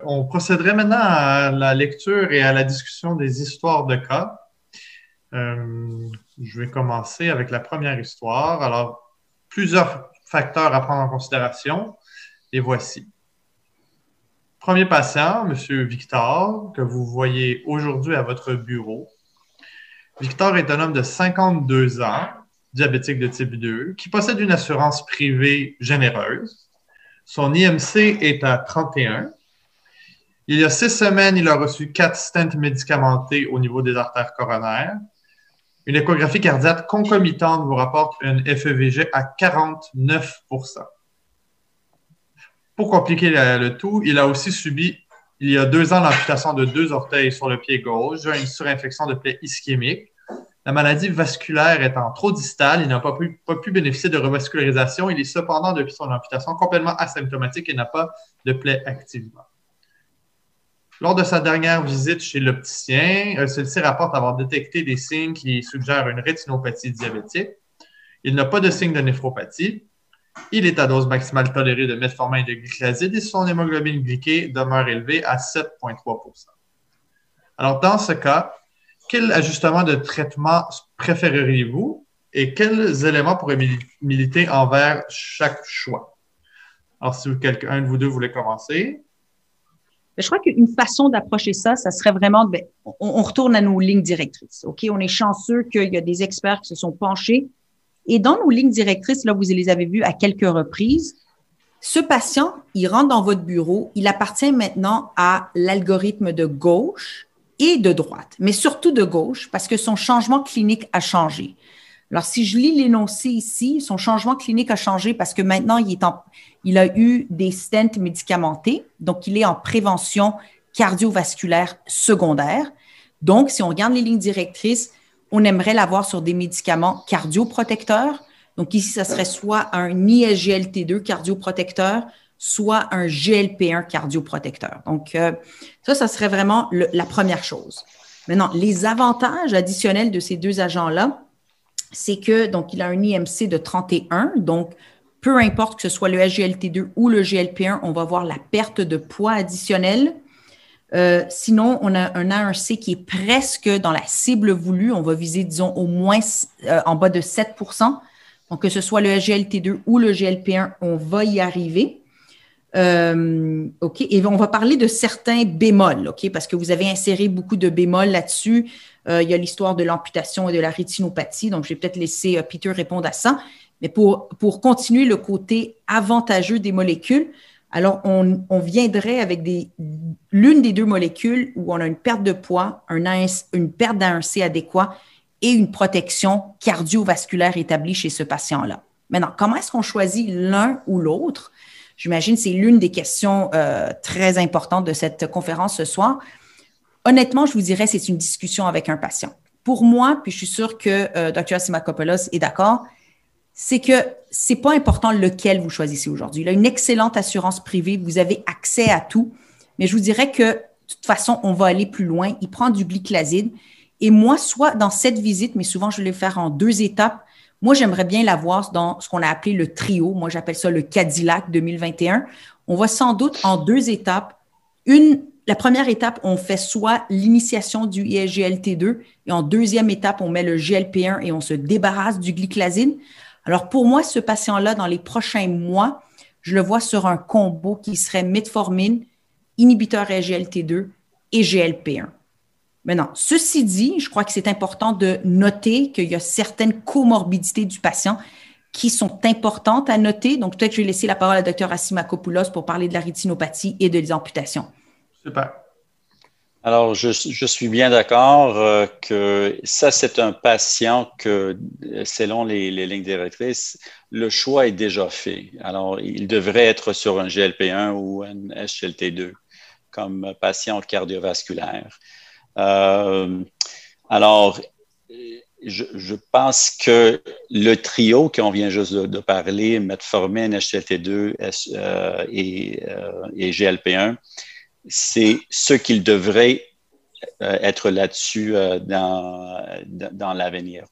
On procéderait maintenant à la lecture et à la discussion des histoires de cas. Je vais commencer avec la première histoire. Alors, plusieurs facteurs à prendre en considération. Les voici. Premier patient, M. Victor, que vous voyez aujourd'hui à votre bureau. Victor est un homme de 52 ans, diabétique de type 2, qui possède une assurance privée généreuse. Son IMC est à 31. Il y a 6 semaines, il a reçu 4 stents médicamentés au niveau des artères coronaires. Une échographie cardiaque concomitante vous rapporte une FEVG à 49%. Pour compliquer le tout, il a aussi subi, il y a 2 ans, l'amputation de 2 orteils sur le pied gauche, une surinfection de plaie ischémique. La maladie vasculaire étant trop distale, il n'a pas pu bénéficier de revascularisation. Il est cependant, depuis son amputation, complètement asymptomatique et n'a pas de plaie activement. Lors de sa dernière visite chez l'opticien, celui-ci rapporte avoir détecté des signes qui suggèrent une rétinopathie diabétique. Il n'a pas de signe de néphropathie. Il est à dose maximale tolérée de metformin et de glyclazide et son hémoglobine glyquée demeure élevée à 7,3%. Alors, dans ce cas, quel ajustement de traitement préféreriez-vous et quels éléments pourraient militer envers chaque choix? Alors, si quelqu'un de vous deux voulait commencer. Je crois qu'une façon d'approcher ça, ça serait vraiment, on retourne à nos lignes directrices. OK? On est chanceux qu'il y a des experts qui se sont penchés. Et dans nos lignes directrices, là, vous les avez vues à quelques reprises. Ce patient, il rentre dans votre bureau, il appartient maintenant à l'algorithme de gauche et de droite, mais surtout de gauche parce que son changement clinique a changé. Alors, si je lis l'énoncé ici, son changement clinique a changé parce que maintenant, il a eu des stents médicamentés, donc il est en prévention cardiovasculaire secondaire. Donc, si on regarde les lignes directrices, on aimerait l'avoir sur des médicaments cardioprotecteurs. Donc, ici, ça serait soit un ISGLT2 cardioprotecteur, soit un GLP1 cardioprotecteur. Donc, ça serait vraiment la première chose. Maintenant, les avantages additionnels de ces deux agents-là, c'est que, donc, il a un IMC de 31. Donc, peu importe que ce soit le SGLT2 ou le GLP1, on va voir la perte de poids additionnelle. Sinon, on a un A1C qui est presque dans la cible voulue. On va viser, disons, au moins en bas de 7%. Donc, que ce soit le SGLT2 ou le GLP1, on va y arriver. OK. Et on va parler de certains bémols, OK, parce que vous avez inséré beaucoup de bémols là-dessus. Il y a l'histoire de l'amputation et de la rétinopathie. Donc, je vais peut-être laisser Peter répondre à ça. Mais pour continuer le côté avantageux des molécules, alors on viendrait avec l'une des deux molécules où on a une perte de poids, une perte d'A1C adéquat et une protection cardiovasculaire établie chez ce patient-là. Maintenant, comment est-ce qu'on choisit l'un ou l'autre? J'imagine que c'est l'une des questions très importantes de cette conférence ce soir. Honnêtement, je vous dirais, c'est une discussion avec un patient. Pour moi, puis je suis sûre que Dr. Simakopoulos est d'accord, c'est que c'est pas important lequel vous choisissez aujourd'hui. Il a une excellente assurance privée, vous avez accès à tout, mais je vous dirais que de toute façon, on va aller plus loin. Il prend du glyclazide et moi, soit dans cette visite, mais souvent je vais le faire en 2 étapes. Moi, j'aimerais bien l'avoir dans ce qu'on a appelé le trio. Moi, j'appelle ça le Cadillac 2021. On va sans doute en 2 étapes. La première étape, on fait soit l'initiation du ISGLT2 et en deuxième étape, on met le GLP1 et on se débarrasse du glyclazide. Alors, pour moi, ce patient-là, dans les prochains mois, je le vois sur un combo qui serait metformine, inhibiteur SGLT2 et GLP1. Maintenant, ceci dit, je crois que c'est important de noter qu'il y a certaines comorbidités du patient qui sont importantes à noter. Donc, peut-être que je vais laisser la parole à Dr. Asimakopoulos pour parler de la rétinopathie et des amputations. Super. Alors, je suis bien d'accord que ça, c'est un patient que, selon les lignes directrices, le choix est déjà fait. Alors, il devrait être sur un GLP1 ou un SGLT2 comme patient cardiovasculaire. Alors, je pense que le trio qu'on vient juste de parler, metformine, SGLT2 et GLP1, c'est ce qu'il devrait être là-dessus dans l'avenir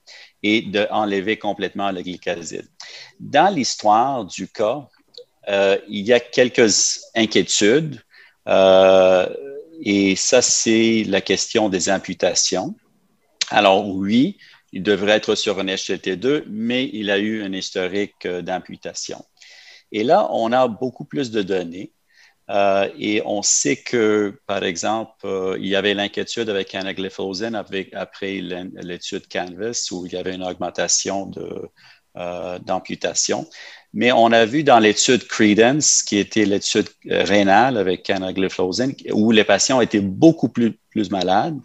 et d'enlever complètement le glycoside. Dans l'histoire du cas, il y a quelques inquiétudes. Et ça, c'est la question des amputations. Alors oui, il devrait être sur un HLT2, mais il a eu un historique d'amputation. Et là, on a beaucoup plus de données. Et on sait que, par exemple, il y avait l'inquiétude avec canagliflozin après l'étude Canvas où il y avait une augmentation d'amputation. Mais on a vu dans l'étude Credence, qui était l'étude rénale avec canagliflozin, où les patients étaient beaucoup plus malades,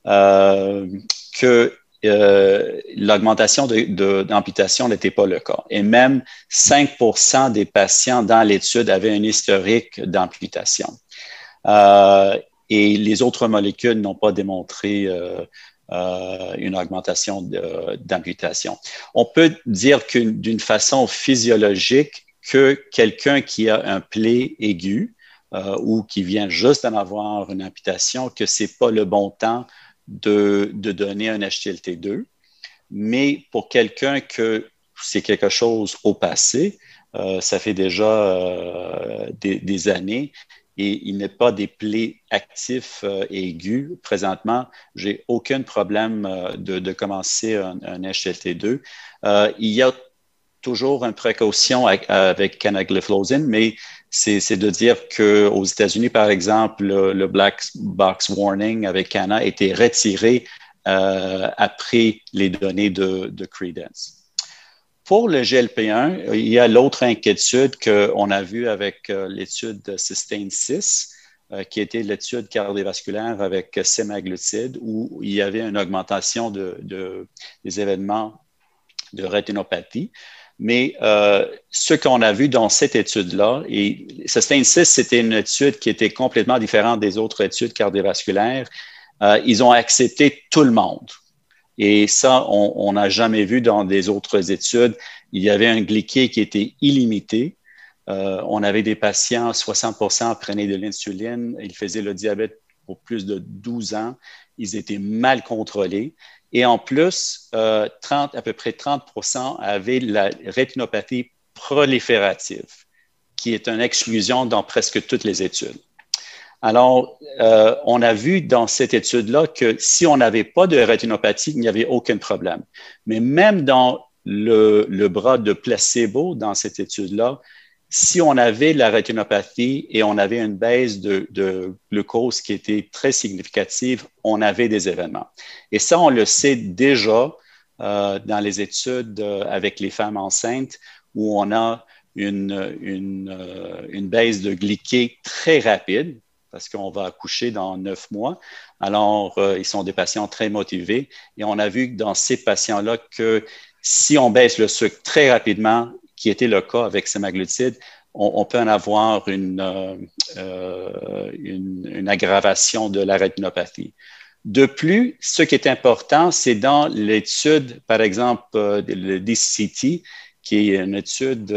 que l'augmentation d'amputation n'était pas le cas. Et même 5% des patients dans l'étude avaient un historique d'amputation. Et les autres molécules n'ont pas démontré une augmentation d'amputation. On peut dire que d'une façon physiologique, que quelqu'un qui a un plaie aigu ou qui vient juste d'en avoir une amputation, que ce n'est pas le bon temps de donner un HTLT2. Mais pour quelqu'un que c'est quelque chose au passé, ça fait déjà des années, et il n'est pas des plaies actifs et aigus. Présentement, j'ai aucun problème de commencer un HLT2. Il y a toujours une précaution avec canagliflozin, mais c'est de dire qu'aux États-Unis, par exemple, le Black Box Warning avec Cana a été retiré après les données de Credence. Pour le GLP-1, il y a l'autre inquiétude qu'on a vue avec l'étude SUSTAIN-6, qui était l'étude cardiovasculaire avec semaglutide, où il y avait une augmentation des événements de rétinopathie. Mais ce qu'on a vu dans cette étude-là, et SUSTAIN-6, c'était une étude qui était complètement différente des autres études cardiovasculaires. Ils ont accepté tout le monde. Et ça, on n'a jamais vu dans des autres études. Il y avait un glyqué qui était illimité. On avait des patients, 60% prenaient de l'insuline. Ils faisaient le diabète pour plus de 12 ans. Ils étaient mal contrôlés. Et en plus, à peu près 30% avaient la rétinopathie proliférative, qui est une exclusion dans presque toutes les études. Alors, on a vu dans cette étude-là que si on n'avait pas de rétinopathie, il n'y avait aucun problème. Mais même dans le bras de placebo, dans cette étude-là, si on avait la rétinopathie et on avait une baisse de glucose qui était très significative, on avait des événements. Et ça, on le sait déjà dans les études avec les femmes enceintes où on a une baisse de glyquée très rapide, parce qu'on va accoucher dans 9 mois. Alors, ils sont des patients très motivés. Et on a vu dans ces patients-là que si on baisse le sucre très rapidement, qui était le cas avec semaglutide, on peut en avoir une aggravation de la rétinopathie. De plus, ce qui est important, c'est dans l'étude, par exemple, le DCT, qui est une étude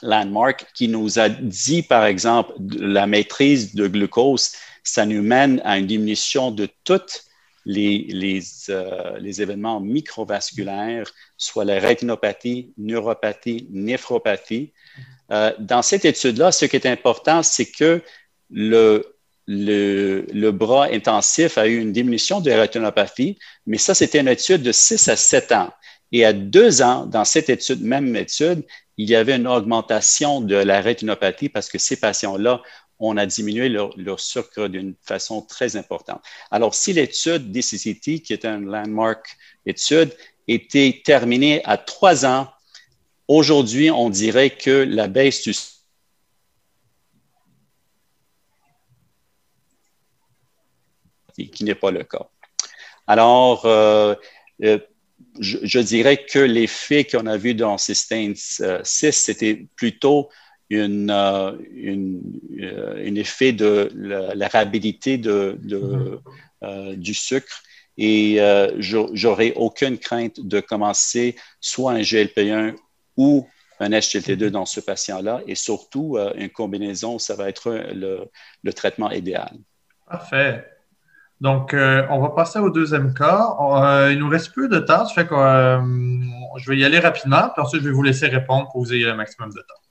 landmark, qui nous a dit, par exemple, la maîtrise de glucose, ça nous mène à une diminution de toutes les événements microvasculaires, soit la rétinopathie, neuropathie, néphropathie. Dans cette étude-là, ce qui est important, c'est que le bras intensif a eu une diminution de rétinopathie, mais ça, c'était une étude de 6 à 7 ans. Et à 2 ans, dans cette étude, même étude, il y avait une augmentation de la rétinopathie parce que ces patients-là, on a diminué leur sucre d'une façon très importante. Alors, si l'étude DCCT, qui est une landmark étude, était terminée à 3 ans, aujourd'hui, on dirait que la baisse du qui n'est pas le cas. Alors, je dirais que l'effet qu'on a vu dans SUSTAIN-6, c'était plutôt un effet de la rapidité du sucre. Et j'aurais aucune crainte de commencer soit un GLP-1 ou un SGLT2 dans ce patient-là. Et surtout, une combinaison, ça va être le traitement idéal. Parfait. Donc, on va passer au deuxième cas. Il nous reste peu de temps, ça fait que je vais y aller rapidement, puis ensuite, je vais vous laisser répondre pour que vous ayez le maximum de temps.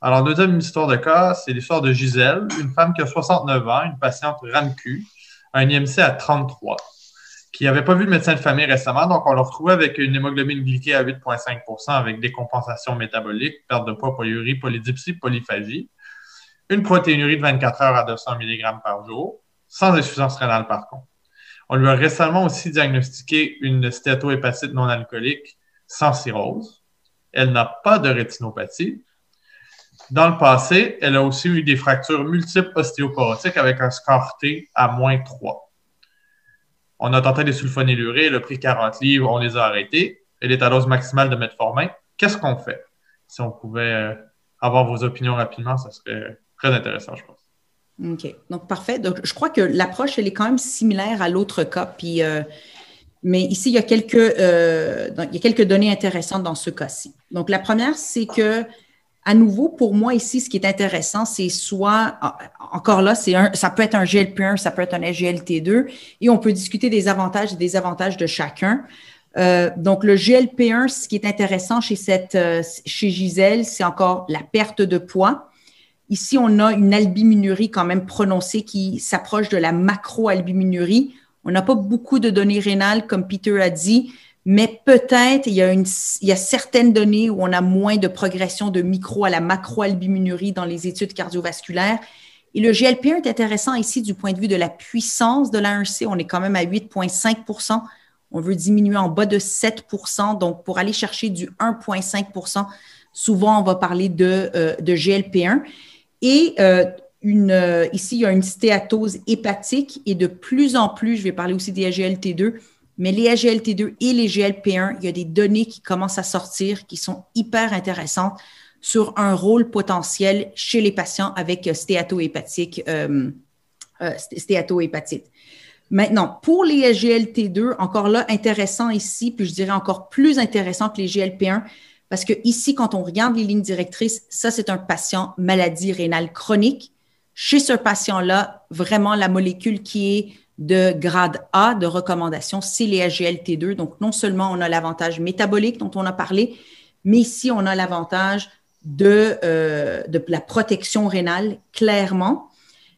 Alors, deuxième histoire de cas, c'est l'histoire de Gisèle, une femme qui a 69 ans, une patiente RAMQ, un IMC à 33, qui n'avait pas vu de médecin de famille récemment, donc on l'a retrouvée avec une hémoglobine glyquée à 8,5 avec décompensation métabolique, perte de poids, polyurie, polydipsie, polyphagie, une protéinurie de 24 heures à 200 mg par jour, sans insuffisance rénale par contre. On lui a récemment aussi diagnostiqué une stéatohépatite non alcoolique sans cirrhose. Elle n'a pas de rétinopathie. Dans le passé, elle a aussi eu des fractures multiples ostéoporotiques avec un score T à -3. On a tenté des sulfonylurées, elle a pris 40 livres, on les a arrêtés. Elle est à dose maximale de metformin. Qu'est-ce qu'on fait? Si on pouvait avoir vos opinions rapidement, ça serait très intéressant, je pense. OK. Donc, parfait. Donc, je crois que l'approche, elle est quand même similaire à l'autre cas. Puis, mais ici, il y a quelques données intéressantes dans ce cas-ci. Donc, la première, c'est que, à nouveau, pour moi, ici, ce qui est intéressant, c'est soit, encore là, ça peut être un GLP-1, ça peut être un SGLT2, et on peut discuter des avantages et désavantages de chacun. Donc, le GLP-1, ce qui est intéressant chez Gisèle, c'est encore la perte de poids. Ici, on a une albuminurie quand même prononcée qui s'approche de la macroalbuminurie. On n'a pas beaucoup de données rénales, comme Peter a dit, mais peut-être il y a certaines données où on a moins de progression de micro à la macroalbuminurie dans les études cardiovasculaires. Et le GLP-1 est intéressant ici du point de vue de la puissance de l'A1C. On est quand même à 8,5 %. On veut diminuer en bas de 7 %. Donc, pour aller chercher du 1,5 %, souvent, on va parler de GLP-1. Et ici, il y a une stéatose hépatique et de plus en plus, je vais parler aussi des SGLT2, mais les SGLT2 et les GLP-1, il y a des données qui commencent à sortir qui sont hyper intéressantes sur un rôle potentiel chez les patients avec stéatohépatite. Maintenant, pour les SGLT2, encore là, intéressant ici, puis je dirais encore plus intéressant que les GLP-1, parce que ici, quand on regarde les lignes directrices, ça, c'est un patient maladie rénale chronique. Chez ce patient-là, vraiment, la molécule qui est de grade A de recommandation, c'est les SGLT2. Donc, non seulement on a l'avantage métabolique dont on a parlé, mais ici, on a l'avantage de la protection rénale, clairement.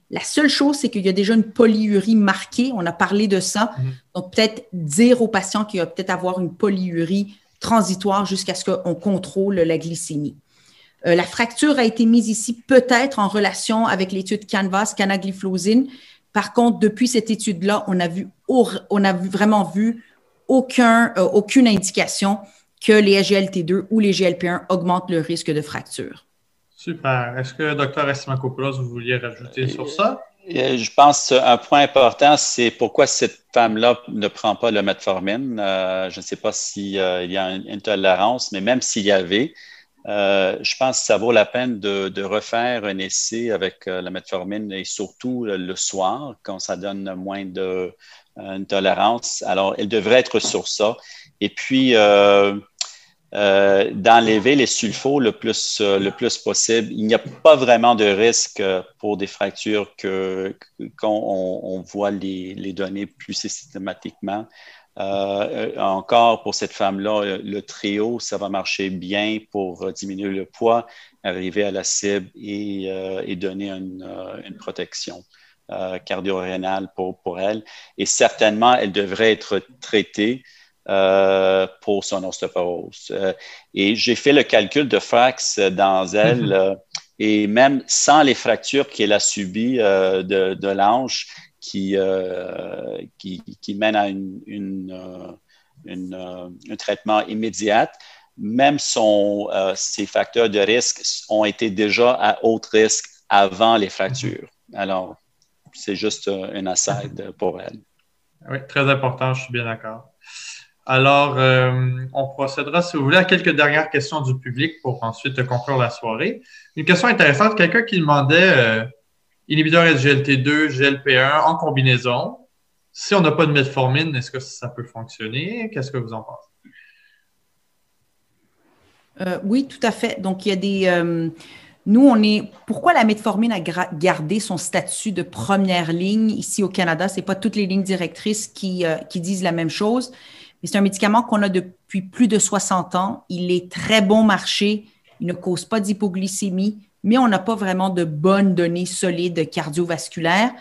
La seule chose, c'est qu'il y a déjà une polyurie marquée. On a parlé de ça. Donc, peut-être dire au patient qu'il va peut-être avoir une polyurie transitoire jusqu'à ce qu'on contrôle la glycémie. La fracture a été mise ici peut-être en relation avec l'étude CANVAS, canagliflozine. Par contre, depuis cette étude-là, on a vraiment vu aucune indication que les SGLT2 ou les GLP-1 augmentent le risque de fracture. Super. Est-ce que, Dr. Rassimacopoulos, vous vouliez rajouter sur ça? Je pense un point important, c'est pourquoi cette femme-là ne prend pas le metformine. Je ne sais pas s'il y a une intolérance, mais même s'il y avait, je pense que ça vaut la peine de refaire un essai avec la metformine et surtout le soir, quand ça donne moins de tolérance. Alors, elle devrait être sur ça. Et puis, d'enlever les sulfos le plus possible. Il n'y a pas vraiment de risque pour des fractures qu'on voit les données plus systématiquement. Encore pour cette femme-là, le trio, ça va marcher bien pour diminuer le poids, arriver à la cible et donner une protection cardio-rénale pour elle. Et certainement, elle devrait être traitée pour son ostéoporose. Et j'ai fait le calcul de Frax dans elle et même sans les fractures qu'elle a subies de l'hanche qui mènent à un traitement immédiat, même ses facteurs de risque ont été déjà à haut risque avant les fractures. Alors, c'est juste un aside pour elle. Oui, très important, je suis bien d'accord. Alors, on procédera, si vous voulez, à quelques dernières questions du public pour ensuite conclure la soirée. Une question intéressante, quelqu'un qui demandait inhibiteur SGLT2, GLP1 en combinaison. Si on n'a pas de metformine, est-ce que ça peut fonctionner? Qu'est-ce que vous en pensez? Oui, tout à fait. Donc, il y a des... pourquoi la metformine a gardé son statut de première ligne ici au Canada? Ce n'est pas toutes les lignes directrices qui disent la même chose. Mais c'est un médicament qu'on a depuis plus de 60 ans. Il est très bon marché. Il ne cause pas d'hypoglycémie, mais on n'a pas vraiment de bonnes données solides cardiovasculaires.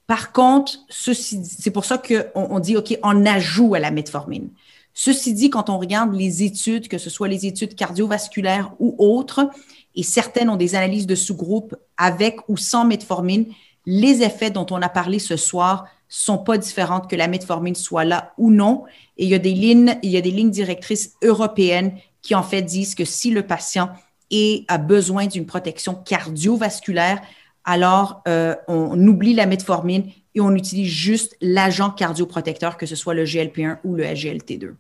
Par contre, c'est pour ça qu'on dit, OK, on ajoute à la metformine. Ceci dit, quand on regarde les études, que ce soit les études cardiovasculaires ou autres, et certaines ont des analyses de sous-groupes avec ou sans metformine, les effets dont on a parlé ce soir sont pas différentes que la metformine soit là ou non. Et il y a des lignes directrices européennes qui en fait disent que si le patient a besoin d'une protection cardiovasculaire, alors on oublie la metformine et on utilise juste l'agent cardioprotecteur, que ce soit le GLP-1 ou le SGLT2.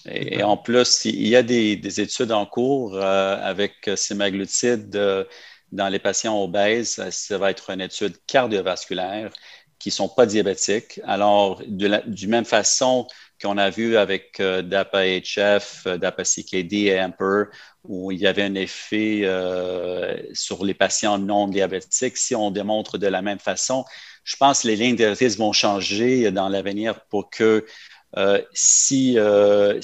Et en plus, il y a des études en cours avec semaglutide dans les patients obèses. Ça va être une étude cardiovasculaire qui ne sont pas diabétiques. Alors, de même façon qu'on a vu avec DAPA-HF, DAPA-CKD et AMPER, où il y avait un effet sur les patients non diabétiques, si on démontre de la même façon, je pense que les lignes directrices vont changer dans l'avenir pour que que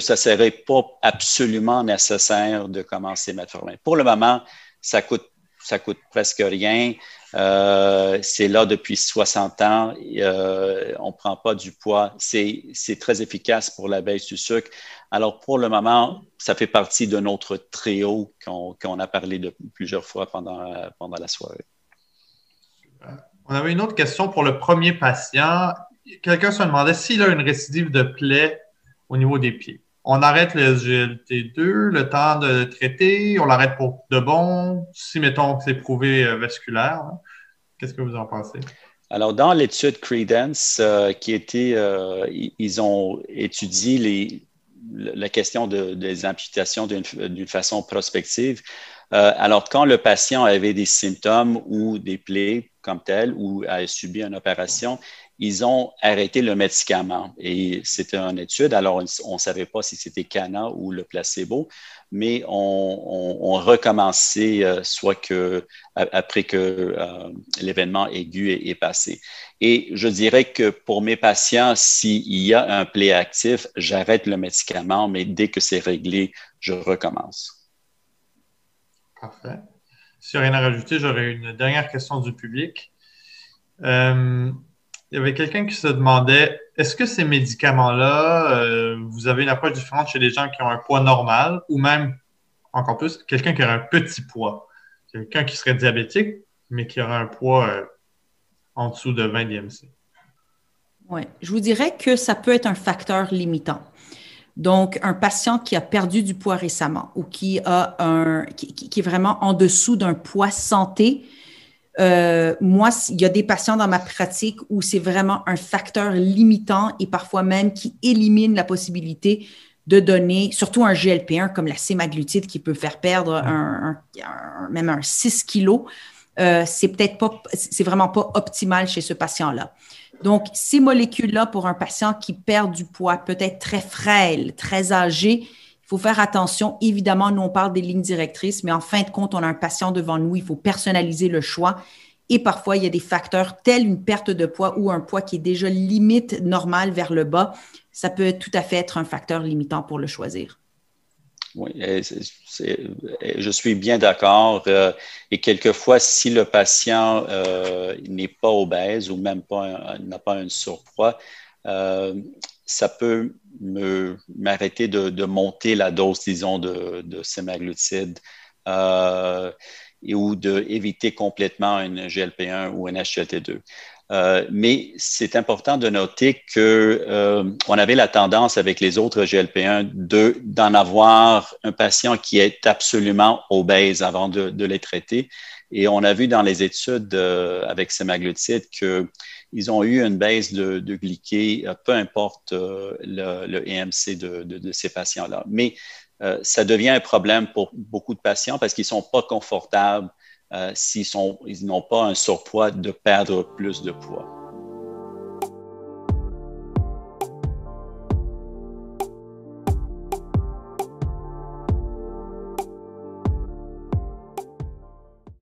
ça ne serait pas absolument nécessaire de commencer metformine. Pour le moment, ça coûte presque rien. C'est là depuis 60 ans. On ne prend pas du poids. C'est très efficace pour la baisse du sucre. Alors, pour le moment, ça fait partie de notre trio qu'on a parlé de plusieurs fois pendant la soirée. On avait une autre question pour le premier patient. Quelqu'un se demandait s'il a une récidive de plaie au niveau des pieds. On arrête le SGLT2, le temps de traiter, on l'arrête pour de bon, si mettons que c'est prouvé vasculaire. Hein. Qu'est-ce que vous en pensez? Alors, dans l'étude Credence, ils ont étudié la question des amputations d'une façon prospective. Alors, quand le patient avait des symptômes ou des plaies comme telles ou a subi une opération, ils ont arrêté le médicament. Et c'était une étude, alors on ne savait pas si c'était Cana ou le placebo, mais on recommençait après que l'événement aigu est passé. Et je dirais que pour mes patients, s'il y a un plaie actif, j'arrête le médicament, mais dès que c'est réglé, je recommence. Parfait. Si rien à rajouter, j'aurais une dernière question du public. Il y avait quelqu'un qui se demandait, est-ce que ces médicaments-là, vous avez une approche différente chez les gens qui ont un poids normal ou même, encore plus, quelqu'un qui a un petit poids? Quelqu'un qui serait diabétique, mais qui aurait un poids en dessous de 20 d'IMC. Oui, je vous dirais que ça peut être un facteur limitant. Donc, un patient qui a perdu du poids récemment ou qui est vraiment en dessous d'un poids santé, moi, il y a des patients dans ma pratique où c'est vraiment un facteur limitant et parfois même qui élimine la possibilité de donner, surtout un GLP-1 comme la sémaglutide qui peut faire perdre même un 6 kilos. C'est vraiment pas optimal chez ce patient-là. Donc, ces molécules-là, pour un patient qui perd du poids, peut-être très frêle, très âgé, il faut faire attention. Évidemment, nous, on parle des lignes directrices, mais en fin de compte, on a un patient devant nous. Il faut personnaliser le choix. Et parfois, il y a des facteurs tels une perte de poids ou un poids qui est déjà limite normal vers le bas. Ça peut tout à fait être un facteur limitant pour le choisir. Oui, je suis bien d'accord. Et quelquefois, si le patient n'est pas obèse ou même n'a pas un surpoids, ça peut m'arrêter de monter la dose, disons, de sémaglutide ou d'éviter complètement une GLP-1 ou une SGLT2. Mais c'est important de noter qu'on avait la tendance avec les autres GLP-1 d'en avoir un patient qui est absolument obèse avant de les traiter. Et on a vu dans les études avec semaglutide qu'ils ont eu une baisse de glyquée, peu importe le EMC de ces patients-là. Mais ça devient un problème pour beaucoup de patients parce qu'ils ne sont pas confortables s'ils n'ont pas un surpoids de perdre plus de poids.